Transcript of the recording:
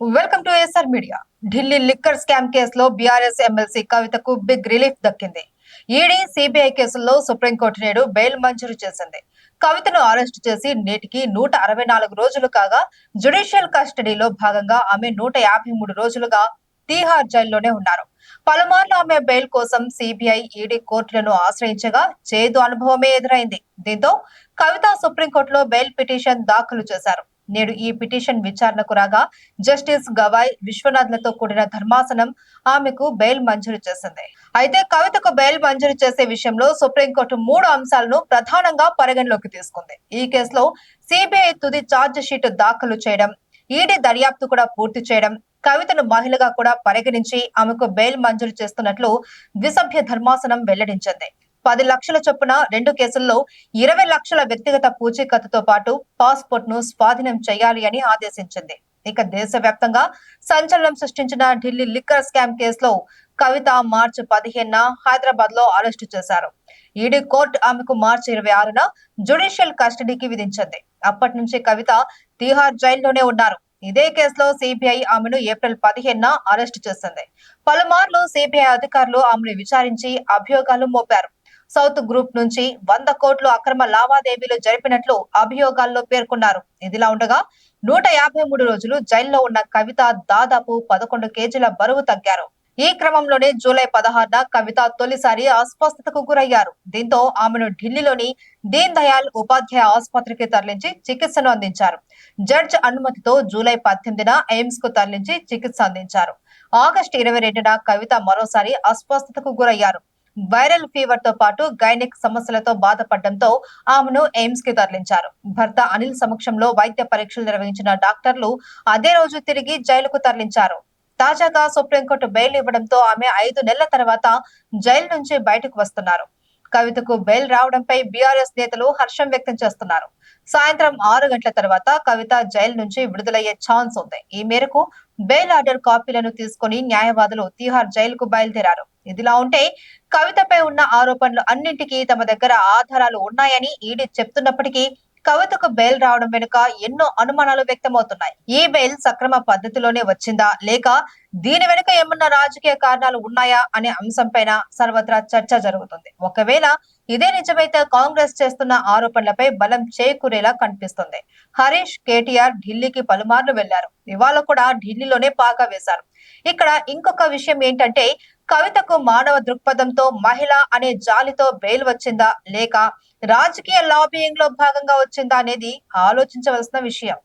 Welcome to SR media. Delhi liquor scam కేసులో BRS MLC కవితకు big relief దక్కింది. ఈడీ, సిబిఐ కేసుల్లో సుప్రీంకోర్టు నేడు బెయిల్ మంజూరు చేసింది. కవితను అరెస్టు చేసి నేటికి 164 రోజులు కాగా, జ్యుడిషియల్ కస్టడీలో భాగంగా ఆమె 153 రోజులుగా తీహార్ జైల్లోనే ఉన్నారు. పలుమార్లు ఆమె బెయిల్ కోసం సిబిఐ, ఈడీ కోర్టులను ఆశ్రయించగా చేదు అనుభవమే ఎదురైంది. దీంతో కవిత సుప్రీంకోర్టులో బెయిల్ పిటిషన్ దాఖలు చేశారు. నేడు ఈ పిటిషన్ విచారణకు రాగా జస్టిస్ గవాయ్, విశ్వనాథ్లతో కూడిన ధర్మాసనం ఆమెకు బెయిల్ మంజూరు చేసింది. అయితే కవితకు బెయిల్ మంజూరు చేసే విషయంలో సుప్రీంకోర్టు 3 అంశాలను ప్రధానంగా పరిగణలోకి తీసుకుంది. ఈ కేసులో సిబిఐ తుది ఛార్జ్ షీట్ దాఖలు చేయడం, ఈడీ దర్యాప్తు కూడా పూర్తి చేయడం, కవితను మహిళగా కూడా పరిగణించి ఆమెకు బెయిల్ మంజూరు చేస్తున్నట్లు ద్విసభ్య ధర్మాసనం వెల్లడించింది. 10 లక్షల చొప్పున 2 కేసుల్లో 20 లక్షల వ్యక్తిగత పూచీకత్తుతో పాటు పాస్పోర్ట్ ను స్వాధీనం చేయాలి అని ఆదేశించింది. ఇక దేశవ్యాప్తంగా సంచలనం సృష్టించిన ఢిల్లీ లిక్కర్ స్కామ్ కేసులో కవిత మార్చి 15న హైదరాబాద్ లో అరెస్టు చేశారు. ఈడీ కోర్టు ఆమెకు మార్చి 26న జ్యుడిషియల్ కస్టడీకి విధించింది. అప్పటి నుంచి కవిత తీహార్ జైల్లోనే ఉన్నారు. ఇదే కేసులో సిబిఐ ఆమెను ఏప్రిల్ 15న అరెస్టు చేసింది. పలుమార్లు సిబిఐ అధికారులు ఆమెను విచారించి అభియోగాలు మోపారు. సౌత్ గ్రూప్ నుంచి 100 కోట్లు అక్రమ లావాదేవీలు జరిపినట్లు అభియోగాల్లో పేర్కొన్నారు. ఇదిలా ఉండగా 153 రోజులు జైల్లో ఉన్న కవిత దాదాపు 11 కేజీల బరువు తగ్గారు. ఈ క్రమంలోనే జూలై 16న కవిత తొలిసారి అస్వస్థతకు గురయ్యారు. దీంతో ఆమెను ఢిల్లీలోని దీన్ దయాళ్ ఉపాధ్యాయ ఆసుపత్రికి తరలించి చికిత్సను అందించారు. జడ్జ్ అనుమతితో జూలై 18న ఎయిమ్స్ కు తరలించి చికిత్స అందించారు. ఆగస్టు 22న కవిత మరోసారి అస్వస్థతకు గురయ్యారు. వైరల్ ఫీవర్ తో పాటు గైనిక్ సమస్యలతో బాధపడడంతో ఆమెను ఎయిమ్స్ కి తరలించారు. భర్త అనిల్ సమక్షంలో వైద్య పరీక్షలు నిర్వహించిన డాక్టర్లు అదే రోజు తిరిగి జైలుకు తరలించారు. తాజాగా సుప్రీంకోర్టు బెయిల్ ఇవ్వడంతో ఆమె 5 నెలల తర్వాత జైలు నుంచి బయటకు వస్తున్నారు. కవితకు బెయిల్ రావడంపై బీఆర్ఎస్ నేతలు హర్షం వ్యక్తం చేస్తున్నారు. సాయంత్రం 6 గంటల తర్వాత కవిత జైలు నుంచి విడుదలయ్యే ఛాన్స్ ఉంది. ఈ మేరకు బెయిల్ ఆర్డర్ కాపీలను తీసుకుని న్యాయవాదులు తీహార్ జైలుకు బయలుదేరారు. ఇదిలా ఉంటే కవితపై ఉన్న ఆరోపణలు అన్నింటికీ తమ దగ్గర ఆధారాలు ఉన్నాయని ఈడీ చెప్తున్నప్పటికీ కవితకు బెయిల్ రావడం వెనుక ఎన్నో అనుమానాలు వ్యక్తమవుతున్నాయి. ఈ బెయిల్ సక్రమ పద్ధతిలోనే వచ్చిందా, లేక దీని వెనుక ఏమన్నా రాజకీయ కారణాలు ఉన్నాయా అనే అంశంపైన సర్వత్రా చర్చ జరుగుతుంది. ఒకవేళ ఇదే నిజమైతే కాంగ్రెస్ చేస్తున్న ఆరోపణలపై బలం చేకూరేలా కనిపిస్తుంది. హరీష్, కేటీఆర్ ఢిల్లీకి పలుమార్లు వెళ్లారు. ఇవాళ కూడా ఢిల్లీలోనే పాగా వేశారు. ఇక్కడ ఇంకొక విషయం ఏంటంటే కవితకు మానవ దృక్పథంతో మహిళ అనే జాలితో బెయిల్ వచ్చిందా, లేక రాజకీయ లాబియింగ్ లో భాగంగా వచ్చిందా అనేది ఆలోచించవలసిన విషయం.